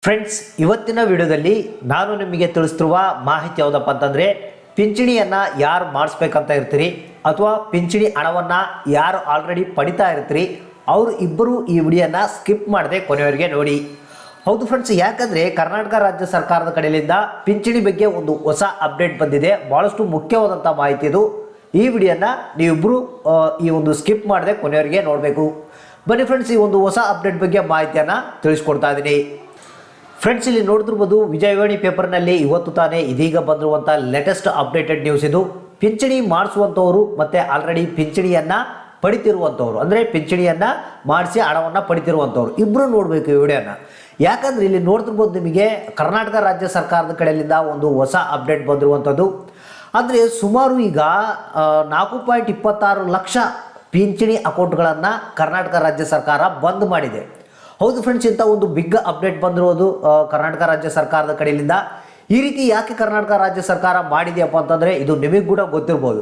Friends, ಇವತ್ತಿನ ವಿಡಿಯೋದಲ್ಲಿ ನಾನು ನಿಮಗೆ ತಿಳಿಸ್ತಿರುವ ಮಾಹಿತಿ ಯಾವುದಪ್ಪ ಅಂತಂದರೆ, ಪಿಂಚಣಿಯನ್ನು ಯಾರು ಮಾಡಿಸ್ಬೇಕಂತ ಇರ್ತೀರಿ ಅಥವಾ ಪಿಂಚಣಿ ಹಣವನ್ನು ಯಾರು ಆಲ್ರೆಡಿ ಪಡಿತಾ ಇರ್ತೀರಿ ಅವರು ಇಬ್ಬರು ಈ ವಿಡಿಯೋನ ಸ್ಕಿಪ್ ಮಾಡದೆ ಕೊನೆಯವರೆಗೆ ನೋಡಿ. ಹೌದು ಫ್ರೆಂಡ್ಸ್, ಯಾಕಂದರೆ ಕರ್ನಾಟಕ ರಾಜ್ಯ ಸರ್ಕಾರದ ಕಡೆಯಿಂದ ಪಿಂಚಣಿ ಬಗ್ಗೆ ಒಂದು ಹೊಸ ಅಪ್ಡೇಟ್ ಬಂದಿದೆ. ಭಾಳಷ್ಟು ಮುಖ್ಯವಾದಂಥ ಮಾಹಿತಿ ಇದು. ಈ ವಿಡಿಯೋನ ನೀವಿಬ್ಬರು ಈ ಒಂದು ಸ್ಕಿಪ್ ಮಾಡದೆ ಕೊನೆಯವರೆಗೆ ನೋಡಬೇಕು. ಬನ್ನಿ ಫ್ರೆಂಡ್ಸ್, ಈ ಒಂದು ಹೊಸ ಅಪ್ಡೇಟ್ ಬಗ್ಗೆ ಮಾಹಿತಿಯನ್ನು ತಿಳಿಸ್ಕೊಡ್ತಾ ಇದ್ದೀನಿ. ಫ್ರೆಂಡ್ಸ್, ಇಲ್ಲಿ ನೋಡ್ತಿರ್ಬೋದು ವಿಜಯವಾಣಿ ಪೇಪರ್ನಲ್ಲಿ ಇವತ್ತು ತಾನೇ ಇದೀಗ ಬಂದಿರುವಂಥ ಲೇಟೆಸ್ಟ್ ಅಪ್ಡೇಟೆಡ್ ನ್ಯೂಸ್ ಇದು. ಪಿಂಚಣಿ ಮಾಡಿಸುವಂಥವ್ರು ಮತ್ತು ಆಲ್ರೆಡಿ ಪಿಂಚಣಿಯನ್ನು ಪಡಿತಿರುವಂಥವ್ರು, ಅಂದರೆ ಪಿಂಚಣಿಯನ್ನು ಮಾಡಿಸಿ ಹಣವನ್ನು ಪಡಿತಿರುವಂಥವ್ರು ಇಬ್ಬರು ನೋಡಬೇಕು ಈ ವಿಡಿಯೋನ. ಯಾಕಂದರೆ ಇಲ್ಲಿ ನೋಡ್ತಿರ್ಬೋದು ನಿಮಗೆ ಕರ್ನಾಟಕ ರಾಜ್ಯ ಸರ್ಕಾರದ ಕಡೆಯಿಂದ ಒಂದು ಹೊಸ ಅಪ್ಡೇಟ್ ಬಂದಿರುವಂಥದ್ದು. ಅಂದರೆ ಸುಮಾರು ಈಗ 4.26 ಲಕ್ಷ ಪಿಂಚಣಿ ಅಕೌಂಟ್ಗಳನ್ನು ಕರ್ನಾಟಕ ರಾಜ್ಯ ಸರ್ಕಾರ ಬಂದ್ ಮಾಡಿದೆ. ಹೌದು ಫ್ರೆಂಡ್ಸ್, ಇಂಥ ಒಂದು ಬಿಗ್ ಅಪ್ಡೇಟ್ ಬಂದಿರೋದು ಕರ್ನಾಟಕ ರಾಜ್ಯ ಸರ್ಕಾರದ ಕಡೆಯಿಂದ. ಈ ರೀತಿ ಯಾಕೆ ಕರ್ನಾಟಕ ರಾಜ್ಯ ಸರ್ಕಾರ ಮಾಡಿದೆಯಪ್ಪ ಅಂತಂದರೆ ಇದು ನಿಮಗೆ ಕೂಡ ಗೊತ್ತಿರ್ಬೋದು.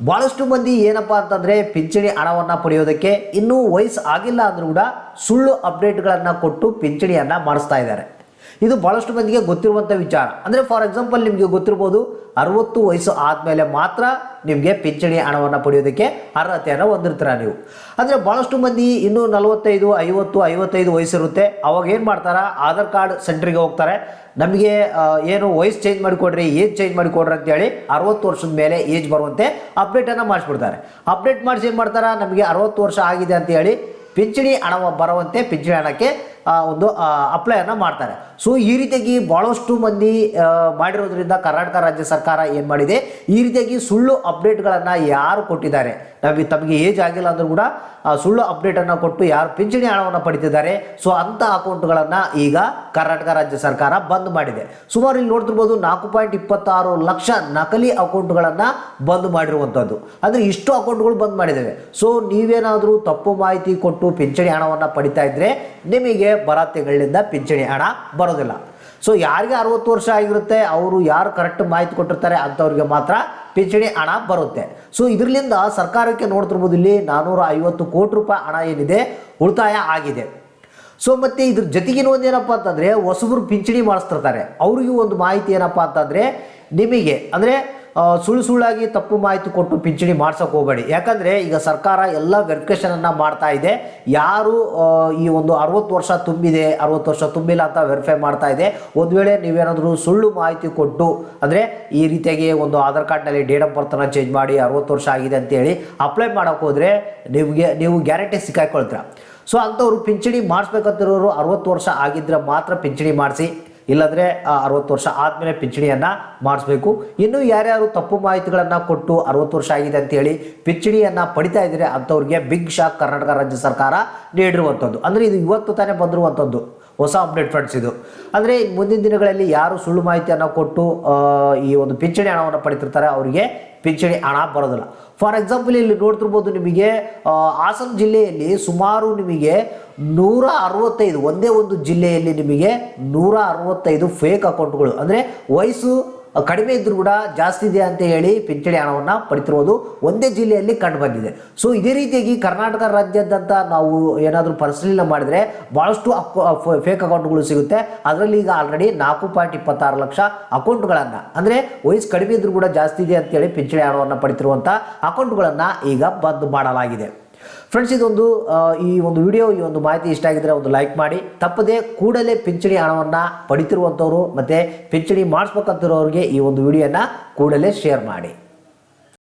ಭಾಳಷ್ಟು ಮಂದಿ ಏನಪ್ಪ ಅಂತಂದರೆ ಪಿಂಚಣಿ ಹಣವನ್ನು ಪಡೆಯೋದಕ್ಕೆ ಇನ್ನೂ ವಯಸ್ಸು ಆಗಿಲ್ಲ ಅಂದರೂ ಕೂಡ ಸುಳ್ಳು ಅಪ್ಡೇಟ್ಗಳನ್ನು ಕೊಟ್ಟು ಪಿಂಚಣಿಯನ್ನು ಮಾಡಿಸ್ತಾ ಇದ್ದಾರೆ. ಇದು ಭಾಳಷ್ಟು ಮಂದಿಗೆ ಗೊತ್ತಿರುವಂಥ ವಿಚಾರ. ಅಂದರೆ ಫಾರ್ ಎಕ್ಸಾಂಪಲ್ ನಿಮಗೆ ಗೊತ್ತಿರ್ಬೋದು, 60 ವಯಸ್ಸು ಆದಮೇಲೆ ಮಾತ್ರ ನಿಮಗೆ ಪಿಂಚಣಿ ಹಣವನ್ನು ಪಡೆಯೋದಕ್ಕೆ ಅರ್ಹತೆಯನ್ನು ಹೊಂದಿರ್ತೀರ ನೀವು. ಅಂದರೆ ಭಾಳಷ್ಟು ಮಂದಿ ಇನ್ನೂ 45, 50, 55 ವಯಸ್ಸಿರುತ್ತೆ. ಅವಾಗ ಏನು ಮಾಡ್ತಾರೆ, ಆಧಾರ್ ಕಾರ್ಡ್ ಸೆಂಟ್ರಿಗೆ ಹೋಗ್ತಾರೆ. ನಮಗೆ ಏನು ವಯಸ್ಸು ಚೇಂಜ್ ಮಾಡಿಕೊಡ್ರಿ, ಏಜ್ ಚೇಂಜ್ ಮಾಡಿಕೊಡ್ರಿ ಅಂತೇಳಿ 60 ವರ್ಷದ ಮೇಲೆ ಏಜ್ ಬರುವಂತೆ ಅಪ್ಡೇಟನ್ನು ಮಾಡಿಸ್ಬಿಡ್ತಾರೆ. ಅಪ್ಡೇಟ್ ಮಾಡಿಸಿ ಏನು ಮಾಡ್ತಾರೆ, ನಮಗೆ 60 ವರ್ಷ ಆಗಿದೆ ಅಂತೇಳಿ ಪಿಂಚಣಿ ಹಣ ಬರುವಂತೆ ಪಿಂಚಣಿ ಹಣಕ್ಕೆ ಒಂದು ಅಪ್ಲೈಯನ್ನು ಮಾಡ್ತಾರೆ. ಸೊ ಈ ರೀತಿಯಾಗಿ ಭಾಳಷ್ಟು ಮಂದಿ ಮಾಡಿರೋದ್ರಿಂದ ಕರ್ನಾಟಕ ರಾಜ್ಯ ಸರ್ಕಾರ ಏನು ಮಾಡಿದೆ, ಈ ರೀತಿಯಾಗಿ ಸುಳ್ಳು ಅಪ್ಡೇಟ್ಗಳನ್ನು ಯಾರು ಕೊಟ್ಟಿದ್ದಾರೆ, ತಮಗೆ ಏಜ್ ಆಗಿಲ್ಲ ಅಂದರೂ ಕೂಡ ಸುಳ್ಳು ಅಪ್ಡೇಟನ್ನು ಕೊಟ್ಟು ಯಾರು ಪಿಂಚಣಿ ಹಣವನ್ನು ಪಡಿತಿದ್ದಾರೆ, ಸೊ ಅಂಥ ಅಕೌಂಟ್ಗಳನ್ನು ಈಗ ಕರ್ನಾಟಕ ರಾಜ್ಯ ಸರ್ಕಾರ ಬಂದ್ ಮಾಡಿದೆ. ಸುಮಾರು ಇಲ್ಲಿ ನೋಡ್ತಿರ್ಬೋದು 4.26 ಲಕ್ಷ ನಕಲಿ ಅಕೌಂಟ್ಗಳನ್ನು ಬಂದ್ ಮಾಡಿರುವಂಥದ್ದು. ಅಂದರೆ ಇಷ್ಟು ಅಕೌಂಟ್ಗಳು ಬಂದ್ ಮಾಡಿದ್ದೇವೆ. ಸೊ ನೀವೇನಾದರೂ ತಪ್ಪು ಮಾಹಿತಿ ಕೊಟ್ಟು ಪಿಂಚಣಿ ಹಣವನ್ನು ಪಡಿತಾ ಇದ್ದರೆ ನಿಮಗೆ ಬರ ತಿಂಗಳಿಂದ ಪಿಂಚಣಿ ಹಣ ಬರೋದಿಲ್ಲ. ಸೊ ಯಾರಿಗೆ 60 ವರ್ಷ ಆಗಿರುತ್ತೆ, ಅವರು ಯಾರು ಕರೆಕ್ಟ್ ಮಾಹಿತಿ ಕೊಟ್ಟಿರ್ತಾರೆ ಅಂಥವ್ರಿಗೆ ಮಾತ್ರ ಪಿಂಚಣಿ ಹಣ ಬರುತ್ತೆ. ಸೊ ಇದರಿಂದ ಸರ್ಕಾರಕ್ಕೆ ನೋಡ್ತಿರ್ಬೋದು ಇಲ್ಲಿ 450 ಕೋಟಿ ರೂಪಾಯಿ ಹಣ ಏನಿದೆ ಉಳಿತಾಯ ಆಗಿದೆ. ಸೊ ಮತ್ತು ಇದ್ರ ಜೊತೆಗಿನ ಒಂದು ಏನಪ್ಪ ಅಂತಂದರೆ ಹೊಸಬರು ಪಿಂಚಣಿ ಮಾಡಿಸ್ತಿರ್ತಾರೆ. ಅವ್ರಿಗೂ ಒಂದು ಮಾಹಿತಿ ಏನಪ್ಪ ಅಂತಂದರೆ, ನಿಮಗೆ ಅಂದರೆ ಸುಳ್ಳಾಗಿ ತಪ್ಪು ಮಾಹಿತಿ ಕೊಟ್ಟು ಪಿಂಚಣಿ ಮಾಡ್ಸೋಕೆ ಹೋಗಬೇಡಿ. ಯಾಕಂದರೆ ಈಗ ಸರ್ಕಾರ ಎಲ್ಲ ವೆರಿಫಿಕೇಷನನ್ನು ಮಾಡ್ತಾ ಇದೆ. ಯಾರು ಈ ಒಂದು 60 ವರ್ಷ ತುಂಬಿದೆ, 60 ವರ್ಷ ತುಂಬಿಲ್ಲ ಅಂತ ವೆರಿಫೈ ಮಾಡ್ತಾ ಇದೆ. ಒಂದು ವೇಳೆ ನೀವೇನಾದರೂ ಸುಳ್ಳು ಮಾಹಿತಿ ಕೊಟ್ಟು, ಅಂದರೆ ಈ ರೀತಿಯಾಗಿ ಒಂದು ಆಧಾರ್ ಕಾರ್ಡ್ನಲ್ಲಿ ಡೇಟ್ ಆಫ್ ಬರ್ತನ್ನು ಚೇಂಜ್ ಮಾಡಿ 60 ವರ್ಷ ಆಗಿದೆ ಅಂತೇಳಿ ಅಪ್ಲೈ ಮಾಡೋಕ್ಕೆ ಹೋದರೆ ನೀವು ಗ್ಯಾರಂಟಿ ಸಿಕ್ಕಾಕೊಳ್ತೀರ. ಸೊ ಅಂಥವ್ರು ಪಿಂಚಣಿ ಮಾಡಿಸ್ಬೇಕಂತಿರೋರು 60 ವರ್ಷ ಆಗಿದ್ದರೆ ಮಾತ್ರ ಪಿಂಚಣಿ ಮಾಡಿಸಿ, ಇಲ್ಲಾಂದರೆ 60 ವರ್ಷ ಆದಮೇಲೆ ಪಿಂಚಣಿಯನ್ನು ಮಾಡಿಸ್ಬೇಕು. ಇನ್ನು ಯಾರ್ಯಾರು ತಪ್ಪು ಮಾಹಿತಿಗಳನ್ನು ಕೊಟ್ಟು 60 ವರ್ಷ ಆಗಿದೆ ಅಂತೇಳಿ ಪಿಂಚಣಿಯನ್ನು ಪಡಿತಾ ಇದ್ದರೆ ಅಂಥವ್ರಿಗೆ ಬಿಗ್ ಶಾಕ್ ಕರ್ನಾಟಕ ರಾಜ್ಯ ಸರ್ಕಾರ ನೀಡಿರುವಂಥದ್ದು. ಅಂದರೆ ಇದು ಇವತ್ತು ತಾನೇ ಬಂದಿರುವಂಥದ್ದು ಹೊಸ ಅಪ್ಡೇಟ್ ಫ್ರೆಂಡ್ಸ್ ಇದು. ಅಂದರೆ ಮುಂದಿನ ದಿನಗಳಲ್ಲಿ ಯಾರು ಸುಳ್ಳು ಮಾಹಿತಿಯನ್ನು ಕೊಟ್ಟು ಈ ಒಂದು ಪಿಂಚಣಿ ಹಣವನ್ನು ಪಡಿತಿರ್ತಾರೆ ಅವರಿಗೆ ಪಿಂಚಣಿ ಹಣ ಬರೋದಿಲ್ಲ. ಫಾರ್ ಎಕ್ಸಾಂಪಲ್ ಇಲ್ಲಿ ನೋಡ್ತಿರ್ಬೋದು, ನಿಮಗೆ ಹಾಸನ ಜಿಲ್ಲೆಯಲ್ಲಿ ಸುಮಾರು ನಿಮಗೆ 165, ಒಂದೇ ಒಂದು ಜಿಲ್ಲೆಯಲ್ಲಿ ನಿಮಗೆ 165 ಫೇಕ್ ಅಕೌಂಟ್ಗಳು, ಅಂದರೆ ವಯಸ್ಸು ಕಡಿಮೆ ಇದ್ದರೂ ಕೂಡ ಜಾಸ್ತಿ ಇದೆ ಅಂತ ಹೇಳಿ ಪಿಂಚಣಿ ಹಣವನ್ನು ಪಡಿತಿರೋದು ಒಂದೇ ಜಿಲ್ಲೆಯಲ್ಲಿ ಕಂಡು ಬಂದಿದೆ. ಸೊ ಇದೇ ರೀತಿಯಾಗಿ ಕರ್ನಾಟಕ ರಾಜ್ಯಾದ್ಯಂತ ನಾವು ಏನಾದರೂ ಪರಿಶೀಲನೆ ಮಾಡಿದರೆ ಭಾಳಷ್ಟು ಫೇಕ್ ಅಕೌಂಟ್ಗಳು ಸಿಗುತ್ತೆ. ಅದರಲ್ಲಿ ಈಗ ಆಲ್ರೆಡಿ 4.26 ಲಕ್ಷ ಅಕೌಂಟ್ಗಳನ್ನು, ಅಂದರೆ ವಯಸ್ಸು ಕಡಿಮೆ ಇದ್ದರೂ ಕೂಡ ಜಾಸ್ತಿ ಇದೆ ಅಂತೇಳಿ ಪಿಂಚಣಿ ಹಣವನ್ನು ಪಡಿತಿರುವಂಥ ಅಕೌಂಟ್ಗಳನ್ನು ಈಗ ಬಂದ್ ಮಾಡಲಾಗಿದೆ. ಫ್ರೆಂಡ್ಸ್, ಇದೊಂದು ಈ ಒಂದು ವಿಡಿಯೋ, ಈ ಒಂದು ಮಾಹಿತಿ ಇಷ್ಟ ಆಗಿದ್ರೆ ಒಂದು ಲೈಕ್ ಮಾಡಿ. ತಪ್ಪದೆ ಕೂಡಲೇ ಪಿಂಚಣಿ ಹಣವನ್ನು ಪಡಿತಿರುವಂಥವ್ರು ಮತ್ತು ಪಿಂಚಣಿ ಮಾಡಿಸ್ಬೇಕಂತಿರೋರಿಗೆ ಈ ಒಂದು ವಿಡಿಯೋನ ಕೂಡಲೇ ಶೇರ್ ಮಾಡಿ.